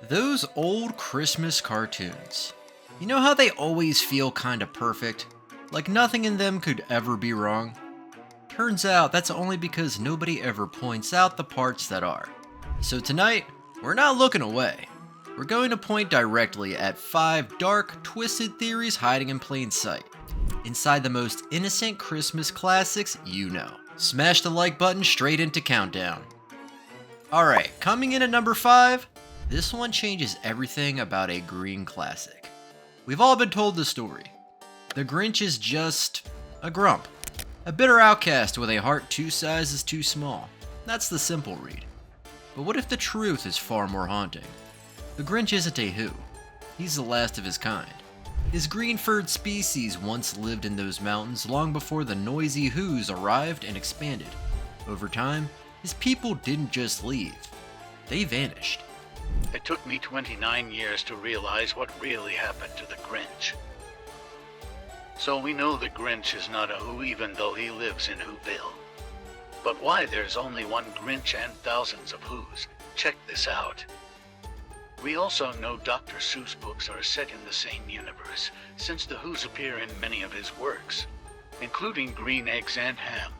Those old Christmas cartoons. You know how they always feel kinda perfect? Like nothing in them could ever be wrong? Turns out that's only because nobody ever points out the parts that are. So tonight, we're not looking away. We're going to point directly at 5 dark, twisted theories hiding in plain sight. Inside the most innocent Christmas classics you know. Smash the like button straight into countdown. Alright, coming in at number 5, this one changes everything about a green classic. We've all been told the story. The Grinch is just a grump. A bitter outcast with a heart 2 sizes too small. That's the simple read. But what if the truth is far more haunting? The Grinch isn't a who. He's the last of his kind. His green-furred species once lived in those mountains long before the noisy who's arrived and expanded. Over time, his people didn't just leave. They vanished. It took me 29 years to realize what really happened to the Grinch. So we know the Grinch is not a who even though he lives in Whoville. But why there's only one Grinch and thousands of who's? Check this out. We also know Dr. Seuss books are set in the same universe, since the who's appear in many of his works, including Green Eggs and Ham,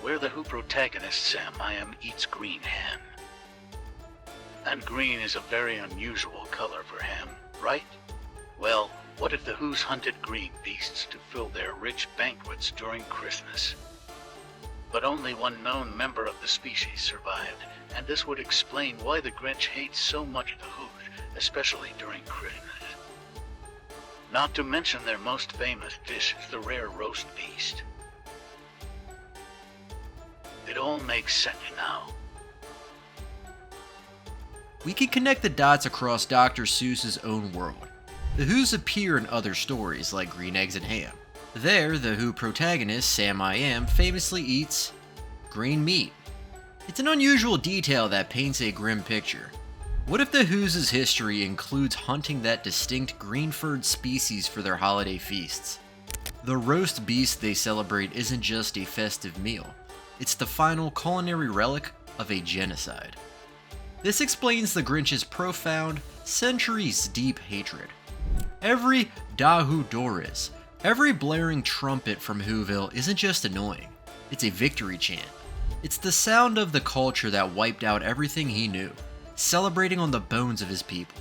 where the who protagonist Sam I Am eats green ham. And green is a very unusual color for ham, right? Well, what if the who's hunted green beasts to fill their rich banquets during Christmas? But only one known member of the species survived, and this would explain why the Grinch hates so much the who's, especially during Christmas. Not to mention their most famous dish is the rare roast beast. It all makes sense now. We can connect the dots across Dr. Seuss's own world. The Who's appear in other stories like Green Eggs and Ham. There, the Who protagonist, Sam I Am, famously eats green meat. It's an unusual detail that paints a grim picture. What if the Who's history includes hunting that distinct green-furred species for their holiday feasts? The roast beast they celebrate isn't just a festive meal. It's the final culinary relic of a genocide. This explains the Grinch's profound, centuries-deep hatred. Every Dahu Doris, every blaring trumpet from Whoville isn't just annoying, it's a victory chant. It's the sound of the culture that wiped out everything he knew, celebrating on the bones of his people.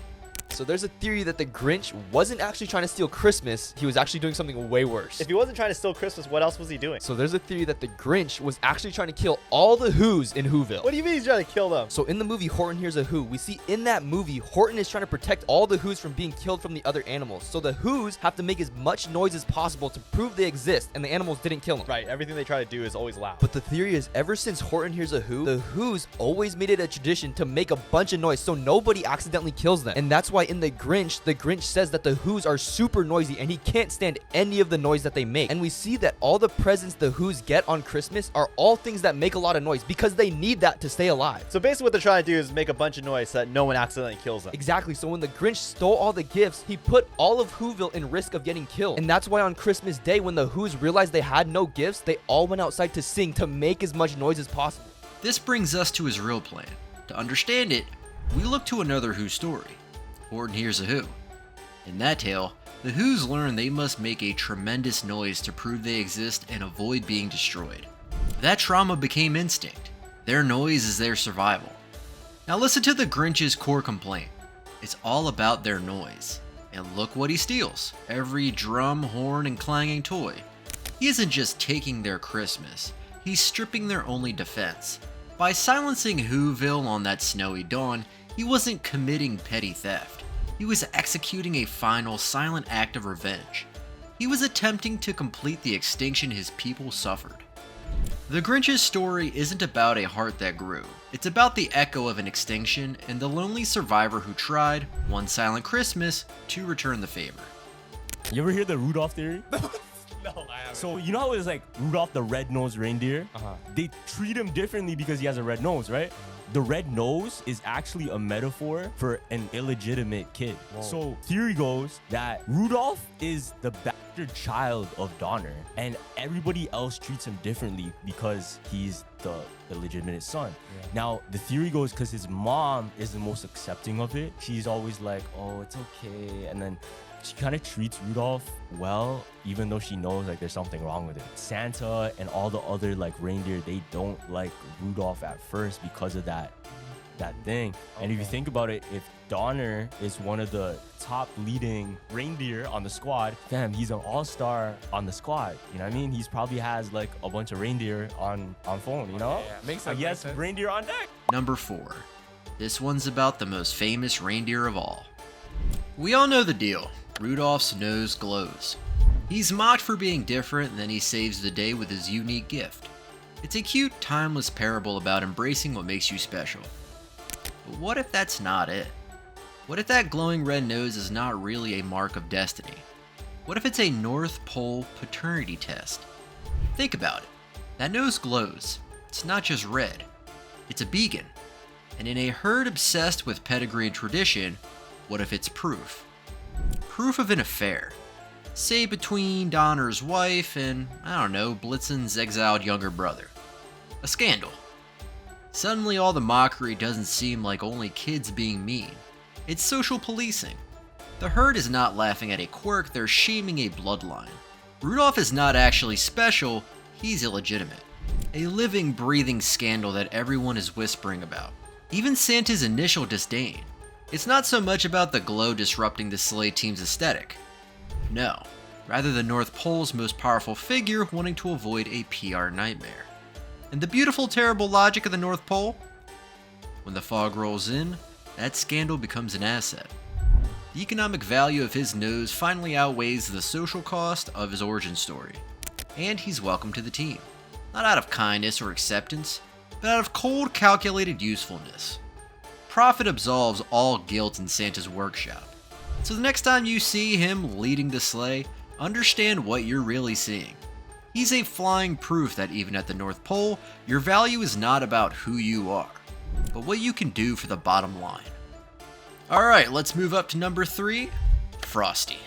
So there's a theory that the Grinch wasn't actually trying to steal Christmas, he was actually doing something way worse. If he wasn't trying to steal Christmas, what else was he doing? So there's a theory that the Grinch was actually trying to kill all the Who's in Whoville. What do you mean he's trying to kill them? So in the movie Horton Hears a Who, we see in that movie, Horton is trying to protect all the Who's from being killed from the other animals. So the Who's have to make as much noise as possible to prove they exist and the animals didn't kill them. Right, everything they try to do is always loud. But the theory is ever since Horton Hears a Who, the Who's always made it a tradition to make a bunch of noise so nobody accidentally kills them. And that's why in the Grinch says that the Who's are super noisy and he can't stand any of the noise that they make. And we see that all the presents the Who's get on Christmas are all things that make a lot of noise because they need that to stay alive. So basically what they're trying to do is make a bunch of noise so that no one accidentally kills them. Exactly. So when the Grinch stole all the gifts, he put all of Whoville in risk of getting killed. And that's why on Christmas Day, when the Who's realized they had no gifts, they all went outside to sing to make as much noise as possible. This brings us to his real plan. To understand it, we look to another Who story, Horton Hears a Who. In that tale, the Who's learn they must make a tremendous noise to prove they exist and avoid being destroyed. That trauma became instinct. Their noise is their survival. Now listen to the Grinch's core complaint. It's all about their noise. And look what he steals. Every drum, horn, and clanging toy. He isn't just taking their Christmas, he's stripping their only defense. By silencing Whoville on that snowy dawn, he wasn't committing petty theft. He was executing a final silent act of revenge. He was attempting to complete the extinction his people suffered. The Grinch's story isn't about a heart that grew. It's about the echo of an extinction and the lonely survivor who tried, one silent Christmas, to return the favor. You ever hear the Rudolph theory? No, I haven't. So you know how it's like Rudolph the red-nosed reindeer? They treat him differently because he has a red nose, right? the red nose is actually a metaphor for an illegitimate kid. So theory goes that Rudolph is the bastard child of Donner, and everybody else treats him differently because he's the illegitimate son. Now, the theory goes because his mom is the most accepting of it. She's always like, oh, it's okay. And then she kind of treats Rudolph well, even though she knows like there's something wrong with it. Santa and all the other like reindeer, they don't like Rudolph at first because of that thing. And if you think about it, if Donner is one of the top leading reindeer on the squad, fam, he's an all-star on the squad. You know what I mean? He's probably has like a bunch of reindeer on phone, you know? Yeah, makes sense. I guess makes sense. reindeer on deck. Number 4. This one's about the most famous reindeer of all. We all know the deal. Rudolph's nose glows. He's mocked for being different, and then he saves the day with his unique gift. It's a cute, timeless parable about embracing what makes you special. But what if that's not it? What if that glowing red nose is not really a mark of destiny? What if it's a North Pole paternity test? Think about it. That nose glows. It's not just red. It's a beacon. And in a herd obsessed with pedigree and tradition, what if it's proof? Proof of an affair. Say between Donner's wife and, I don't know, Blitzen's exiled younger brother. A scandal. Suddenly all the mockery doesn't seem like only kids being mean. It's social policing. The herd is not laughing at a quirk, they're shaming a bloodline. Rudolph is not actually special, he's illegitimate. A living, breathing scandal that everyone is whispering about. Even Santa's initial disdain. It's not so much about the glow disrupting the sleigh team's aesthetic. No, rather the North Pole's most powerful figure wanting to avoid a PR nightmare. And the beautiful, terrible logic of the North Pole? When the fog rolls in, that scandal becomes an asset. The economic value of his nose finally outweighs the social cost of his origin story. And he's welcome to the team. Not out of kindness or acceptance, but out of cold, calculated usefulness. Profit absolves all guilt in Santa's workshop. So the next time you see him leading the sleigh, understand what you're really seeing. He's a flying proof that even at the North Pole, your value is not about who you are, but what you can do for the bottom line. Alright, let's move up to number 3, Frosty.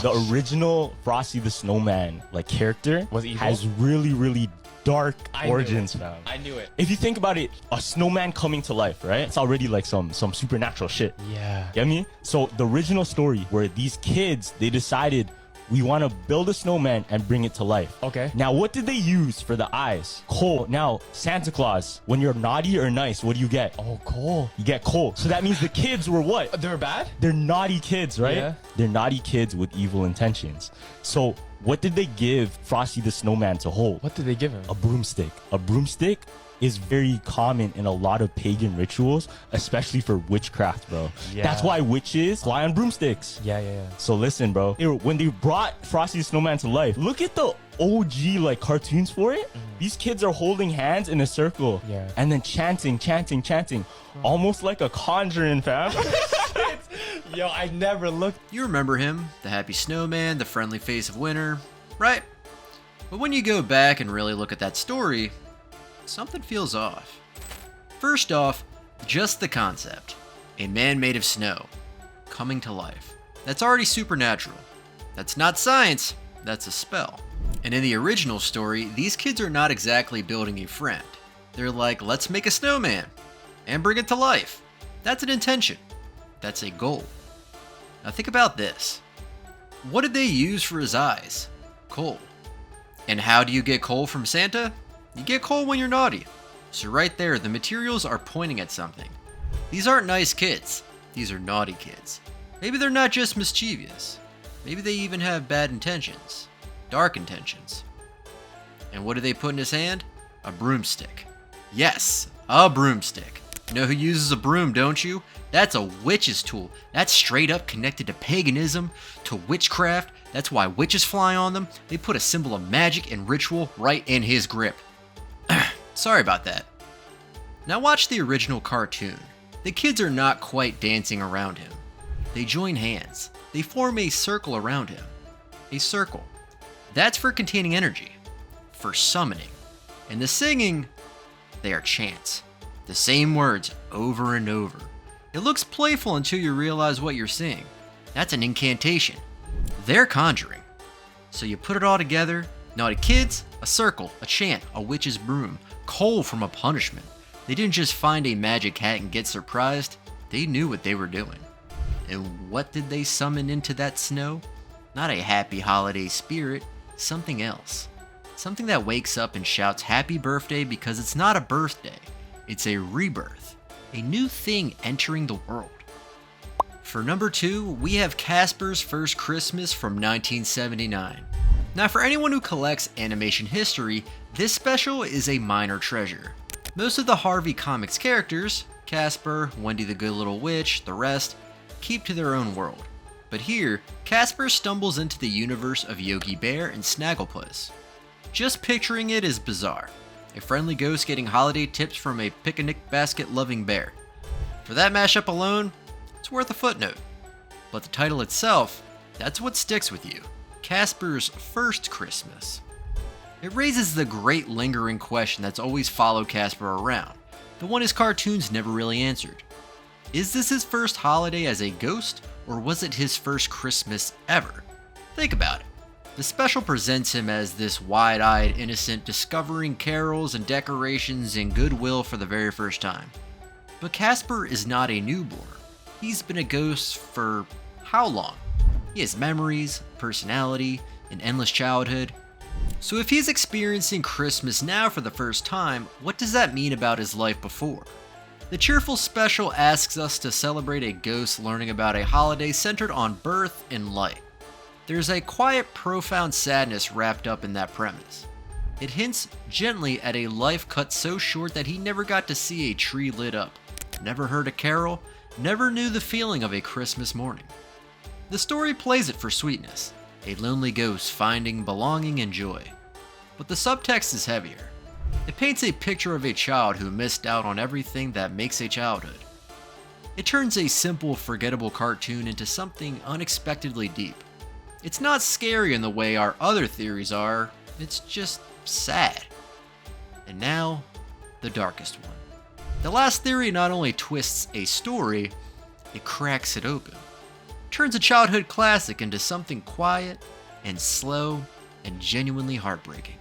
The original Frosty the Snowman like character Was evil? has really dark I knew origins, it. fam. I knew it. If you think about it, a snowman coming to life, right? It's already like some supernatural shit. Yeah. Get me? So the original story where these kids, they decided we want to build a snowman and bring it to life. Okay. Now, what did they use for the eyes? Coal. Now, Santa Claus, when you're naughty or nice, what do you get? Oh, cool. You get coal. So that means the kids were what? They're bad? They're naughty kids, right? Yeah. They're naughty kids with evil intentions. So what did they give Frosty the Snowman to hold? What did they give him? A broomstick. A broomstick is very common in a lot of pagan rituals, especially for witchcraft, bro. Yeah. That's why witches fly on broomsticks. Yeah. So listen, bro. When they brought Frosty the Snowman to life, look at the OG like cartoons for it. These kids are holding hands in a circle. Yeah. And then chanting. Almost like a conjuring, fam. Yo, I never looked. You remember him, the happy snowman, the friendly face of winter, right? But when you go back and really look at that story, something feels off. First off, just the concept. A man made of snow, coming to life. That's already supernatural. That's not science, that's a spell. And in the original story, these kids are not exactly building a friend. They're like, let's make a snowman and bring it to life. That's an intention. That's a goal. Now think about this. What did they use for his eyes? Coal. And how do you get coal from Santa? You get coal when you're naughty. So right there, the materials are pointing at something. These aren't nice kids. These are naughty kids. Maybe they're not just mischievous. Maybe they even have bad intentions. Dark intentions. And what do they put in his hand? A broomstick. Yes, a broomstick. You know who uses a broom, don't you? That's a witch's tool. That's straight up connected to paganism, to witchcraft. That's why witches fly on them. They put a symbol of magic and ritual right in his grip. Sorry about that. Now watch the original cartoon. The kids are not quite dancing around him. They join hands. They form a circle around him. A circle. That's for containing energy. For summoning. And the singing, they are chants. The same words over and over. It looks playful until you realize what you're seeing. That's an incantation. They're conjuring. So you put it all together. Naughty kids, a circle, a chant, a witch's broom, coal from a punishment. They didn't just find a magic hat and get surprised. They knew what they were doing. And what did they summon into that snow? Not a happy holiday spirit, something else. Something that wakes up and shouts happy birthday because it's not a birthday. It's a rebirth. A new thing entering the world. For number 2, we have Casper's First Christmas from 1979. Now for anyone who collects animation history, this special is a minor treasure. Most of the Harvey Comics characters, Casper, Wendy the Good Little Witch, the rest, keep to their own world. But here, Casper stumbles into the universe of Yogi Bear and Snagglepuss. Just picturing it is bizarre. A friendly ghost getting holiday tips from a picnic basket loving bear. For that mashup alone, it's worth a footnote. But the title itself, that's what sticks with you. Casper's First Christmas. It raises the great lingering question that's always followed Casper around, the one his cartoons never really answered. Is this his first holiday as a ghost, or was it his first Christmas ever? Think about it. The special presents him as this wide-eyed innocent discovering carols and decorations and goodwill for the very first time. But Casper is not a newborn. He's been a ghost for how long? He has memories, personality, an endless childhood. So if he's experiencing Christmas now for the first time, what does that mean about his life before? The Cheerful special asks us to celebrate a ghost learning about a holiday centered on birth and light. There's a quiet, profound sadness wrapped up in that premise. It hints gently at a life cut so short that he never got to see a tree lit up, never heard a carol, never knew the feeling of a Christmas morning. The story plays it for sweetness, a lonely ghost finding belonging and joy. But the subtext is heavier. It paints a picture of a child who missed out on everything that makes a childhood. It turns a simple, forgettable cartoon into something unexpectedly deep. It's not scary in the way our other theories are, it's just sad. And now, the darkest one. The last theory not only twists a story, it cracks it open. Turns a childhood classic into something quiet and slow and genuinely heartbreaking.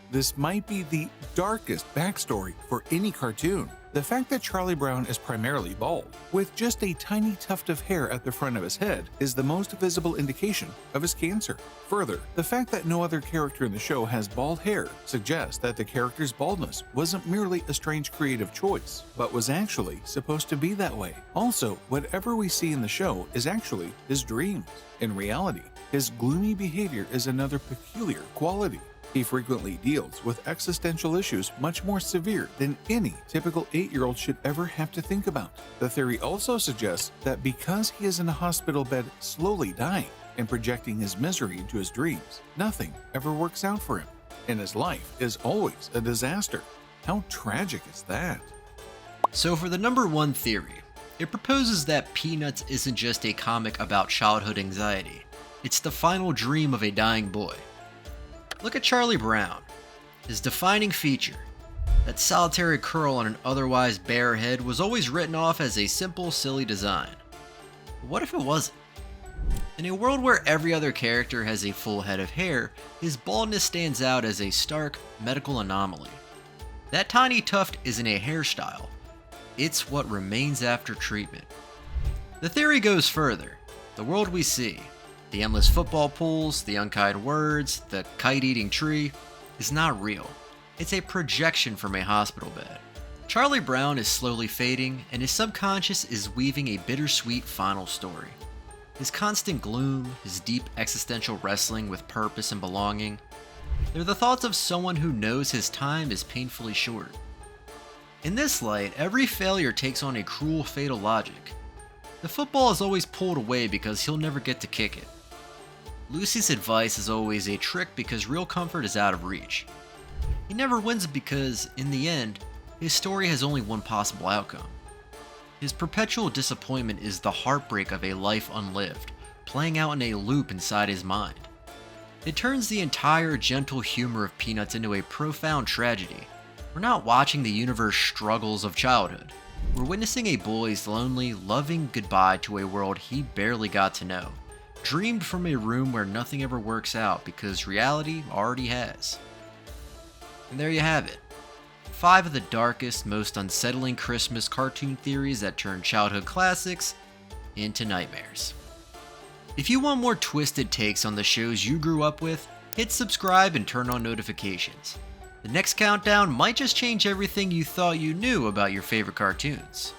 This might be the darkest backstory for any cartoon. The fact that Charlie Brown is primarily bald, with just a tiny tuft of hair at the front of his head, is the most visible indication of his cancer. Further, the fact that no other character in the show has bald hair suggests that the character's baldness wasn't merely a strange creative choice, but was actually supposed to be that way. Also, whatever we see in the show is actually his dreams. In reality, his gloomy behavior is another peculiar quality. He frequently deals with existential issues much more severe than any typical 8-year-old should ever have to think about. The theory also suggests that because he is in a hospital bed slowly dying and projecting his misery into his dreams, nothing ever works out for him, and his life is always a disaster. How tragic is that? So for the number 1 theory, it proposes that Peanuts isn't just a comic about childhood anxiety. It's the final dream of a dying boy. Look at Charlie Brown. His defining feature, that solitary curl on an otherwise bare head, was always written off as a simple, silly design. But what if it wasn't? In a world where every other character has a full head of hair, his baldness stands out as a stark, medical anomaly. That tiny tuft isn't a hairstyle. It's what remains after treatment. The theory goes further. The world we see, the endless football pools, the unkind words, the kite-eating tree, is not real. It's a projection from a hospital bed. Charlie Brown is slowly fading, and his subconscious is weaving a bittersweet final story. His constant gloom, his deep existential wrestling with purpose and belonging, they're the thoughts of someone who knows his time is painfully short. In this light, every failure takes on a cruel, fatal logic. The football is always pulled away because he'll never get to kick it. Lucy's advice is always a trick because real comfort is out of reach. He never wins because, in the end, his story has only one possible outcome. His perpetual disappointment is the heartbreak of a life unlived, playing out in a loop inside his mind. It turns the entire gentle humor of Peanuts into a profound tragedy, We're not watching the universe struggles of childhood. We're witnessing a boy's lonely, loving goodbye to a world he barely got to know, dreamed from a room where nothing ever works out because reality already has. And there you have it. 5 of the darkest, most unsettling Christmas cartoon theories that turn childhood classics into nightmares. If you want more twisted takes on the shows you grew up with, hit subscribe and turn on notifications. The next countdown might just change everything you thought you knew about your favorite cartoons.